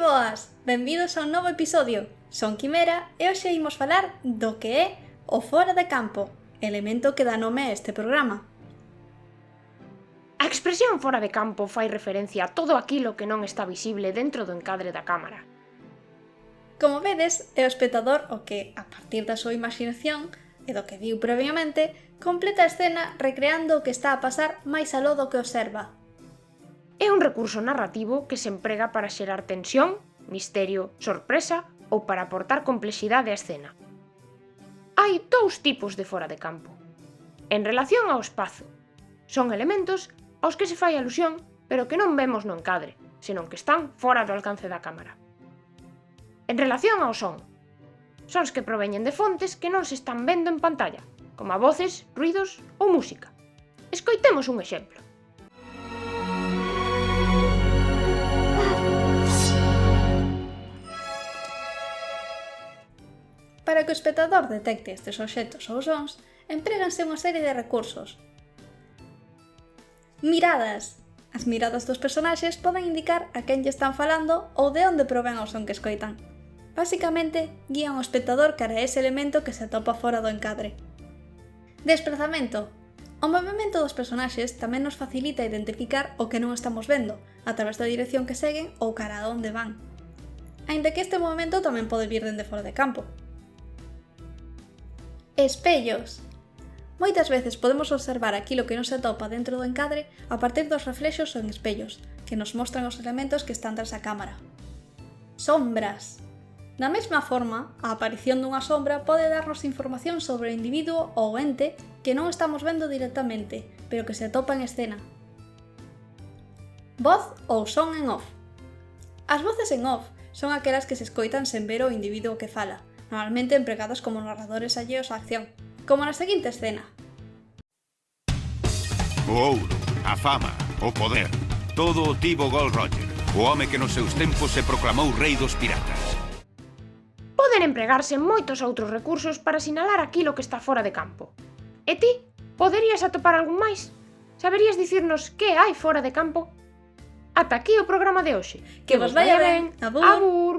boas! Benvidos a un novo episodio. Son Quimera e hoxe imos falar do que é o fora de campo, elemento que dá nome a este programa. A expresión fora de campo fai referencia a todo aquilo que non está visible dentro do encadre da cámara. Como vedes, é o espectador o que, a partir da súa imaginación e do que viu previamente, completa a escena recreando o que está a pasar máis aló do que observa. É un recurso narrativo que se emprega para xerar tensión, misterio, sorpresa ou para aportar complexidade á escena. Hai dous tipos de fora de campo. En relación ao espazo, son elementos aos que se fai alusión, pero que non vemos no encadre, senón que están fora do alcance da cámara. En relación ao son, sons que proveñen de fontes que non se están vendo en pantalla, como a voces, ruidos ou música. Escoitemos un exemplo. Para que o espectador detecte estes obxectos ou sons, empréganse unha serie de recursos. Miradas. As miradas dos personaxes poden indicar a quen lle están falando ou de onde provén o son que escoitan. Basicamente, guían o espectador cara a ese elemento que se atopa fora do encadre. Desplazamento. O movimento dos personaxes tamén nos facilita identificar o que non estamos vendo, a través da dirección que seguen ou cara a onde van. Aínda que este movimento tamén pode vir dende fora de campo. Espellos. Moitas veces podemos observar aquilo que non se atopa dentro do encadre a partir dos reflexos en espellos, que nos mostran os elementos que están tras a cámara. Sombras. Da mesma forma, a aparición dunha sombra pode darnos información sobre o individuo ou ente que non estamos vendo directamente, pero que se atopa en escena. Voz ou son en off. As voces en off son aquelas que se escoitan sen ver o individuo que fala, normalmente empregados como narradores alleos á acción, como na seguinte escena. O ouro, a fama, o poder, todo o tivo Gold Roger, o home que nos seus tempos se proclamou rei dos piratas. Poden empregarse moitos outros recursos para sinalar aquilo que está fora de campo. E ti, poderías atopar algún máis? Saberías dicirnos que hai fora de campo? Ata aquí o programa de hoxe. Que vos vaya ben. Abur. Abur.